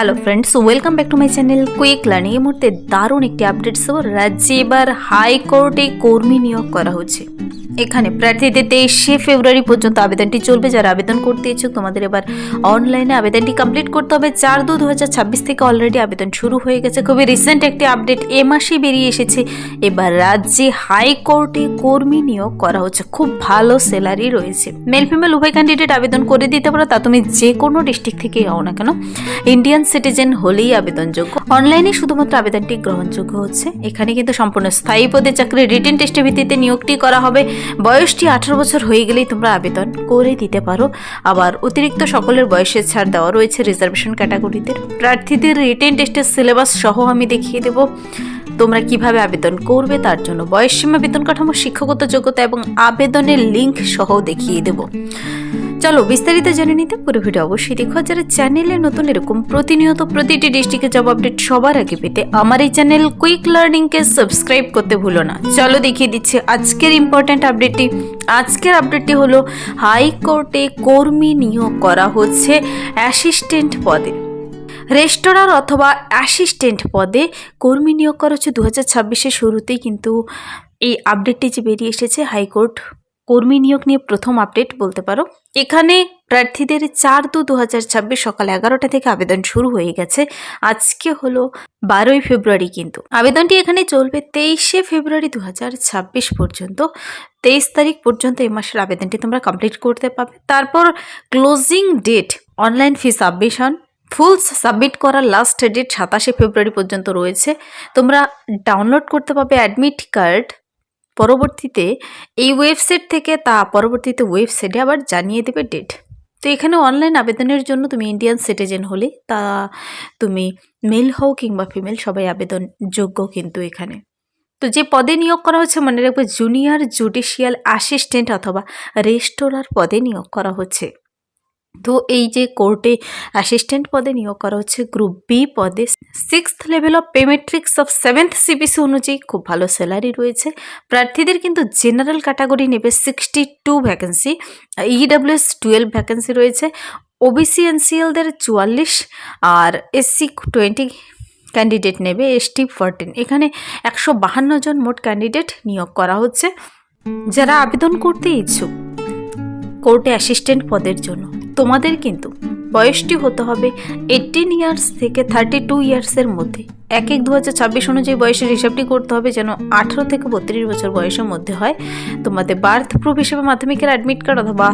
Hello friends, welcome back to my channel quick learning. এই মুহূর্তে দারুণ একটি আপডেট সহ রাজ্যে এবার হাইকোর্টে কর্মী নিয়োগ করা হচ্ছে। এখানে প্রার্থীদের 23শে ফেব্রুয়ারি পর্যন্ত আবেদনটি চলবে। যারা আবেদন করতে ইচ্ছুক তোমাদের এবার অনলাইনে আবেদনটি কমপ্লিট করতে হবে। 4/2/2026 থেকে অলরেডি আবেদন শুরু হয়ে গেছে। খুবই রিসেন্ট একটি আপডেট এ মাসেই বেরিয়ে এসেছে। এবার রাজ্যে হাইকোর্টে কর্মী নিয়োগ করা হচ্ছে। খুব ভালো স্যালারি রয়েছে। মেল ফিমেল উভয় ক্যান্ডিডেট আবেদন করে দিতে পারো। তা তুমি যে কোনো ডিস্ট্রিক্ট থেকেই হও না কেন, ইন্ডিয়ান সিটিজেন হলেই আবেদনযোগ্য। অনলাইনে শুধুমাত্র আবেদনটি গ্রহণযোগ্য হচ্ছে। এখানে কিন্তু সম্পূর্ণ স্থায়ী পদে চাকরি রিটেন টেস্টের ভিত্তিতে নিয়োগটি করা হবে। বয়সটি 18 বছর হয়ে গেলেই তোমরা আবেদন করে দিতে পারো। আবার অতিরিক্ত সকলের বয়সের ছাড় দেওয়া রয়েছে রিজার্ভেশন ক্যাটাগরিতে। প্রার্থীদের রিটেন টেস্টের সিলেবাস সহ আমি দেখিয়ে দেব তোমরা কিভাবে আবেদন করবে। তার জন্য বয়সসীমা, বেতন কাঠামো, শিক্ষাগত যোগ্যতা এবং আবেদনের লিঙ্ক সহ দেখিয়ে দেব। চলো বিস্তারিত জেনে নিতে পুরো ভিডিও অবশ্যই দেখো। যারা চ্যানেলে নতুন এরকম প্রতিনিয়ত প্রতিটি ডিস্ট্রিক্টের জব আপডেট সবার আগে পেতে আমার এই চ্যানেল কুইক লার্নিংকে সাবস্ক্রাইব করতে ভুলো না। চলো দেখিয়ে দিচ্ছি আজকের ইম্পর্ট্যান্ট আপডেটটি। আজকের আপডেটটি হলো হাইকোর্টে কর্মী নিয়োগ করা হচ্ছে অ্যাসিস্ট্যান্ট পদে। রেস্টোরার অথবা অ্যাসিস্ট্যান্ট পদে কর্মী নিয়োগ করা হচ্ছে। 2026-এর শুরুতেই কিন্তু এই আপডেটটি যে বেরিয়ে এসেছে। হাইকোর্ট কর্মী নিয়োগ নিয়ে প্রথম আপডেট বলতে পারো। এখানে প্রার্থীদের 4/2/2026 সকাল 11টা থেকে আবেদন শুরু হয়ে গেছে। আজকে হলো 12ই ফেব্রুয়ারি, কিন্তু আবেদনটি এখানে চলবে 23শে ফেব্রুয়ারি 2026 পর্যন্ত। 23 তারিখ পর্যন্ত এই মাসের আবেদনটি তোমরা কমপ্লিট করতে পারবে। তারপর closing date, online fee submission, full submit করার লাস্ট ডেট 27শে ফেব্রুয়ারি পর্যন্ত রয়েছে। তোমরা ডাউনলোড করতে পারবে অ্যাডমিট কার্ড পরবর্তীতে এই ওয়েবসাইট থেকে। তা পরবর্তীতে ওয়েবসাইটে আবার জানিয়ে দেবে ডেট। তো এখানে অনলাইন আবেদনের জন্য তুমি ইন্ডিয়ান সিটিজেন হলে তা তুমি মেল হও কিংবা ফিমেল, সবাই আবেদন যোগ্য কিন্তু এখানে। তো যে পদে নিয়োগ করা হচ্ছে মনে রাখবে, জুনিয়র জুডিশিয়াল অ্যাসিস্ট্যান্ট অথবা রেস্টোরার পদে নিয়োগ করা হচ্ছে। তো এই যে কোর্টে অ্যাসিস্ট্যান্ট পদে নিয়োগ করা হচ্ছে গ্রুপ বি পদে। 6th level of pay matrix of 7th CBC অনুযায়ী খুব ভালো স্যালারি রয়েছে। প্রার্থীদের কিন্তু জেনারেল ক্যাটাগরি নেবে 62 ভ্যাকেন্সি, ইডব্লিউএস 12 ভ্যাকেন্সি রয়েছে, ওবিসি এনসিএলদের 44 আর এসসি 20 ক্যান্ডিডেট নেবে, এসটি 14। এখানে 152 জন মোট ক্যান্ডিডেট নিয়োগ করা হচ্ছে। যারা আবেদন করতে ইচ্ছুক কোর্টে অ্যাসিস্ট্যান্ট পদের জন্য, তোমাদের কিন্তু বয়সটি হতে হবে 18 ইয়ার্স থেকে 32 ইয়ার্সের মধ্যে। 1/1/2026 অনুযায়ী বয়সের হিসাবটি করতে হবে যেন 18 থেকে 32 বছর বয়সের মধ্যে হয়। তোমাদের বার্থ প্রুফ হিসেবে মাধ্যমিকের অ্যাডমিট কার্ড অথবা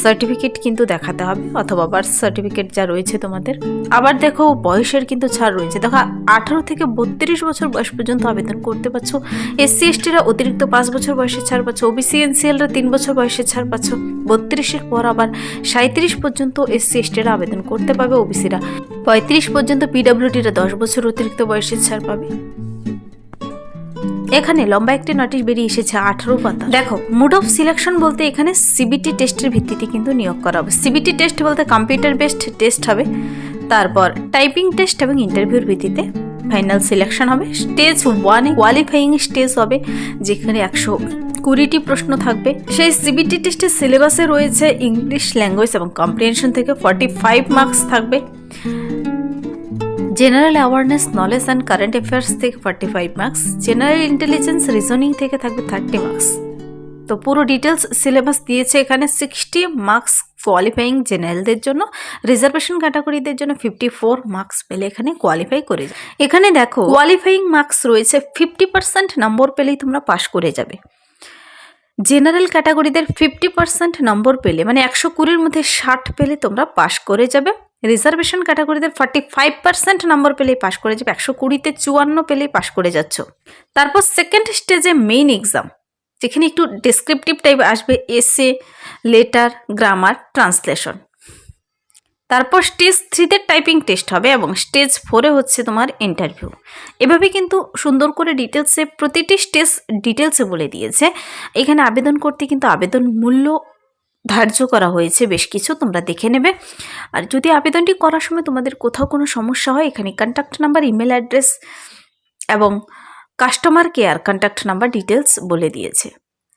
সার্টিফিকেট কিন্তু দেখাতে হবে, অথবা বার্থ সার্টিফিকেট যা রয়েছে তোমাদের। আবার দেখো বয়সের কিন্তু ছাড় রয়েছে। দেখো 18 থেকে 32 বছর বয়স পর্যন্ত আবেদন করতে পারছো। এসসি এসটিরা অতিরিক্ত 5 বছর বয়সের ছাড় পাচ্ছ। ওবিসি এনসিএলরা 3 বছর বয়সের ছাড় পাচ্ছ। 32-এর পর আবার 37 পর্যন্ত এসসি এসটিরা আবেদন করতে পারবে। ওবিসিরা 35 পর্যন্ত, পিডব্লিউডিরা 10 বছর অতিরিক্ত বয়সের ছাড় পাবে। এখানে লম্বা একটি নোটিশ বেরিয়ে এসেছে 18 পাতা। দেখো মোড অফ সিলেকশন বলতে এখানে সিবিটি টেস্টের ভিত্তিতে কিন্তু নিয়োগ করা হবে। সিবিটি টেস্ট বলতে কম্পিউটার বেসড টেস্ট হবে। তারপর টাইপিং টেস্ট এবং ইন্টারভিউর ভিত্তিতে ফাইনাল সিলেকশন হবে। স্টেজ 1 কোয়ালিফাইং স্টেজ হবে, যেখানে 120টি প্রশ্ন থাকবে। সেই সিবিটি টেস্টের সিলেবাসে রয়েছে ইংলিশ ল্যাঙ্গুয়েজ এবং কম্প্রিহেনশন থেকে 45 মার্কস থাকবে। General awareness, knowledge and current affairs থেকে 45 মার্কস। জেনারেল ইন্টেলিজেন্স, রিজনিং থেকে থাকবে 30 মার্কস। তো পুরো ডিটেলস সিলেবাস দিয়েছে এখানে। 60 মার্কস কোয়ালিফাইং জেনারেলদের জন্য, রিজার্ভেশন ক্যাটাগরিদের জন্য 54 মার্কস পেলে এখানে কোয়ালিফাই করে যাবে। এখানে দেখো কোয়ালিফাইং মার্কস রয়েছে 50% নম্বর পেলেই তোমরা পাশ করে যাবে। জেনারেল ক্যাটাগরিদের 50% নম্বর পেলে, মানে 120-এর মধ্যে 60 পেলে তোমরা পাশ করে যাবে। রিজার্ভেশন ক্যাটাগরিদের 45% নম্বর পেলেই পাশ করে যাবে। 120-তে 54 পেলেই পাশ করে যাচ্ছ। তারপর সেকেন্ড স্টেজে মেইন এক্সাম, যেখানে একটু ডেসক্রিপটিভ টাইপ আসবে, এসে, লেটার, গ্রামার, ট্রান্সলেশন। তারপর স্টেজ 3-তে টাইপিং টেস্ট হবে এবং স্টেজ 4-এ হচ্ছে তোমার ইন্টারভিউ। এভাবে কিন্তু সুন্দর করে ডিটেলসে প্রতিটি স্টেজ ডিটেলসে বলে দিয়েছে। এখানে আবেদন করতে কিন্তু আবেদন মূল্য ধার্য করা হয়েছে বেশ কিছু, তোমরা দেখে নেবে। আর যদি আবেদনটি করার সময় তোমাদের কোথাও কোনো সমস্যা হয়, এখানে কন্ট্যাক্ট নাম্বার, ইমেল অ্যাড্রেস এবং customer care contact number details বলে দিয়েছে।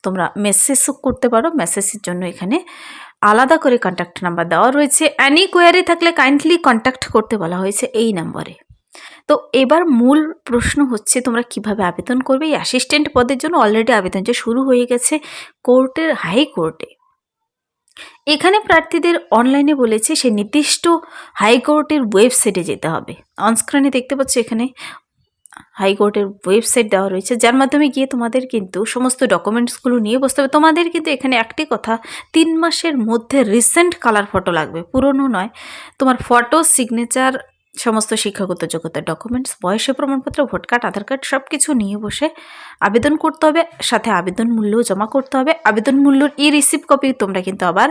তোমরা মেসেজও করতে পারো। মেসেজের জন্য এখানে আলাদা করে কন্ট্যাক্ট নাম্বার দেওয়া রয়েছে। অ্যানি কোয়ারি থাকলে কাইন্ডলি কন্ট্যাক্ট করতে বলা হয়েছে এই নম্বরে। তো এবার মূল প্রশ্ন হচ্ছে তোমরা কিভাবে আবেদন করবে। এই অ্যাসিস্ট্যান্ট পদের জন্য অলরেডি আবেদন যে শুরু হয়ে গেছে কোর্টের হাইকোর্টে। এখানে প্রার্থীদের অনলাইনে বলেছে সে নির্দিষ্ট হাইকোর্টের ওয়েবসাইটে যেতে হবে। অনস্ক্রিনে দেখতে পাচ্ছ এখানে হাইকোর্টের ওয়েবসাইট দেওয়া রয়েছে, যার মাধ্যমে গিয়ে তোমাদের কিন্তু সমস্ত ডকুমেন্টসগুলো নিয়ে বসতে হবে। তোমাদের কিন্তু এখানে একটি কথা, 3 মাসের মধ্যে রিসেন্ট কালার ফটো লাগবে, পুরনো নয়। তোমার ফটো, সিগনেচার, সমস্ত শিক্ষাগত যোগ্যতার ডকুমেন্টস, বয়সের প্রমাণপত্র, ভোট কার্ড, আধার কার্ড সব কিছু নিয়ে বসে আবেদন করতে হবে। সাথে আবেদন মূল্যও জমা করতে হবে। আবেদন মূল্যর রিসিপ্ট কপি তোমরা কিন্তু আবার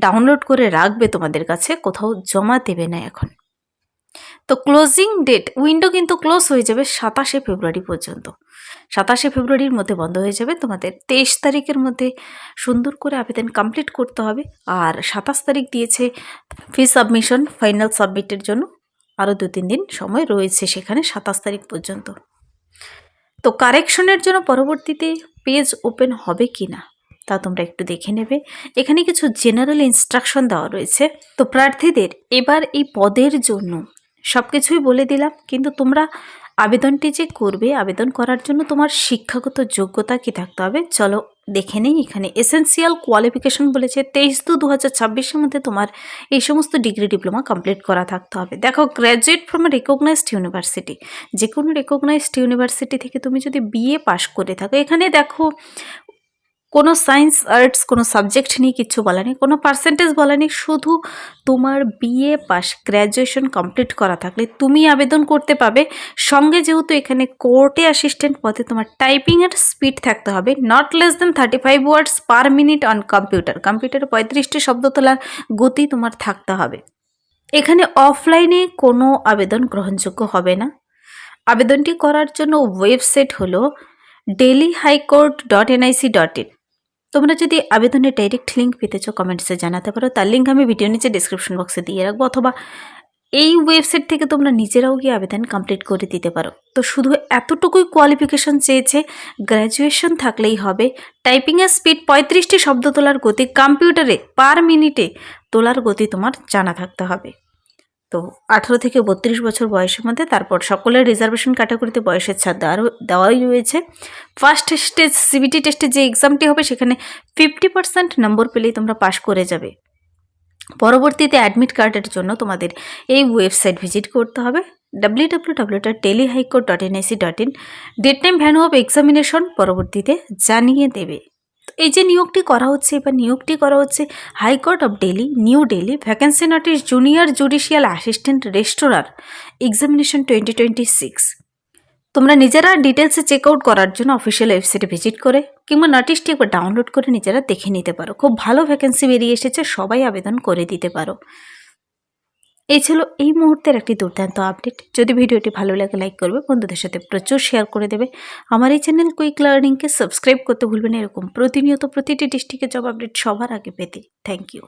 ডাউনলোড করে রাখবে তোমাদের কাছে, কোথাও জমা দেবে না এখন। তো ক্লোজিং ডেট, উইন্ডো কিন্তু ক্লোজ হয়ে যাবে 27শে ফেব্রুয়ারি পর্যন্ত। 27শে ফেব্রুয়ারির মধ্যে বন্ধ হয়ে যাবে। তোমাদের 23 তারিখের মধ্যে সুন্দর করে আবেদন কমপ্লিট করতে হবে। আর 27 তারিখ দিয়েছে ফি সাবমিশন, ফাইনাল সাবমিটের জন্য আরও 2-3 দিন সময় রয়েছে সেখানে, 27 তারিখ পর্যন্ত। তো কারেকশনের জন্য পরবর্তীতে পেজ ওপেন হবে কি না তা তোমরা একটু দেখে নেবে। এখানে কিছু জেনারেল ইনস্ট্রাকশন দেওয়া রয়েছে। তো প্রার্থীদের এবার এই পদের জন্য সব কিছুই বলে দিলাম, কিন্তু তোমরা আবেদনটি যে করবে, আবেদন করার জন্য তোমার শিক্ষাগত যোগ্যতা কি থাকতে হবে চলো দেখে নেই। এখানে এসেন্সিয়াল কোয়ালিফিকেশন বলেছে 23/2/2026-এর মধ্যে তোমার এই সমস্ত ডিগ্রি ডিপ্লোমা কমপ্লিট করা থাকতে হবে। দেখো, গ্র্যাজুয়েট ফ্রম রেকগনাইজড ইউনিভার্সিটি, যে কোনো রেকগনাইজড ইউনিভার্সিটি থেকে তুমি যদি বিএ পাশ করে থাকো, এখানে দেখো কোনো সায়েন্স আর্টস কোনো সাবজেক্ট নিয়ে কিচ্ছু বলা নেই, কোনো পার্সেন্টেজ বলা নেই, শুধু তোমার বিএ পাস গ্র্যাজুয়েশন কমপ্লিট করা থাকলে তুমি আবেদন করতে পাবে। সঙ্গে যেহেতু এখানে কোর্টে অ্যাসিস্ট্যান্ট পদে তোমার টাইপিংয়ের স্পিড থাকতে হবে not less than 35 words per minute on computer. কম্পিউটারে 35টি শব্দ তোলার গতি তোমার থাকতে হবে। এখানে অফলাইনে কোনো আবেদন গ্রহণযোগ্য হবে না। আবেদনটি করার জন্য ওয়েবসাইট হলো delhihighcourt.nic.in। তোমরা যদি আবেদনের ডাইরেক্ট লিঙ্ক পেতে চাও কমেন্টসে জানাতে পারো, তার লিঙ্ক আমি ভিডিও নিচে ডিসক্রিপশন বক্সে দিয়ে রাখবো, অথবা এই ওয়েবসাইট থেকে তোমরা নিজেরাও গিয়ে আবেদন কমপ্লিট করে দিতে পারো। তো শুধু এতটুকুই কোয়ালিফিকেশন চেয়েছে, গ্র্যাজুয়েশন থাকলেই হবে। টাইপিংয়ের স্পিড 35টি শব্দ তোলার গতি, কম্পিউটারে পার মিনিটে তোলার গতি তোমার জানা থাকতে হবে। তো 18 থেকে 32 বছর বয়সের মধ্যে। তারপর সকলের রিজার্ভেশন ক্যাটাগরিতে বয়সের ছাড় দেওয়াই রয়েছে। ফার্স্ট স্টেজ সিবিটি টেস্টে যে এক্সামটি হবে সেখানে 50% নম্বর পেলেই তোমরা পাশ করে যাবে। পরবর্তীতে অ্যাডমিট কার্ডের জন্য তোমাদের এই ওয়েবসাইট ভিজিট করতে হবে www.delhihighcourt.nic.in। Date time venue of examination পরবর্তীতে জানিয়ে দেবে। এই যে নিয়োগটি করা হচ্ছে, এবার নিয়োগটি করা হচ্ছে high court of Delhi, new Delhi. Vacancy notice junior judicial assistant registrar examination 2026। তোমরা নিজেরা ডিটেলসে চেক আউট করার জন্য অফিসিয়াল ওয়েবসাইটে ভিজিট করে কিংবা নোটিশটি একবার ডাউনলোড করে নিজেরা দেখে নিতে পারো। খুব ভালো ভ্যাকেন্সি বেরিয়ে এসেছে, সবাই আবেদন করে দিতে পারো। এই ছিল এই মুহূর্তের একটি দুর্দান্ত আপডেট। যদি ভিডিওটি ভালো লাগে লাইক করবে, বন্ধুদের সাথে প্রচুর শেয়ার করে দেবে। আমার এই চ্যানেল কুইক লার্নিংকে সাবস্ক্রাইব করতে ভুলবেন না, এরকম প্রতিনিয়ত প্রতিটি ডিস্ট্রিক্টের জব আপডেট সবার আগে পেতে। Thank you.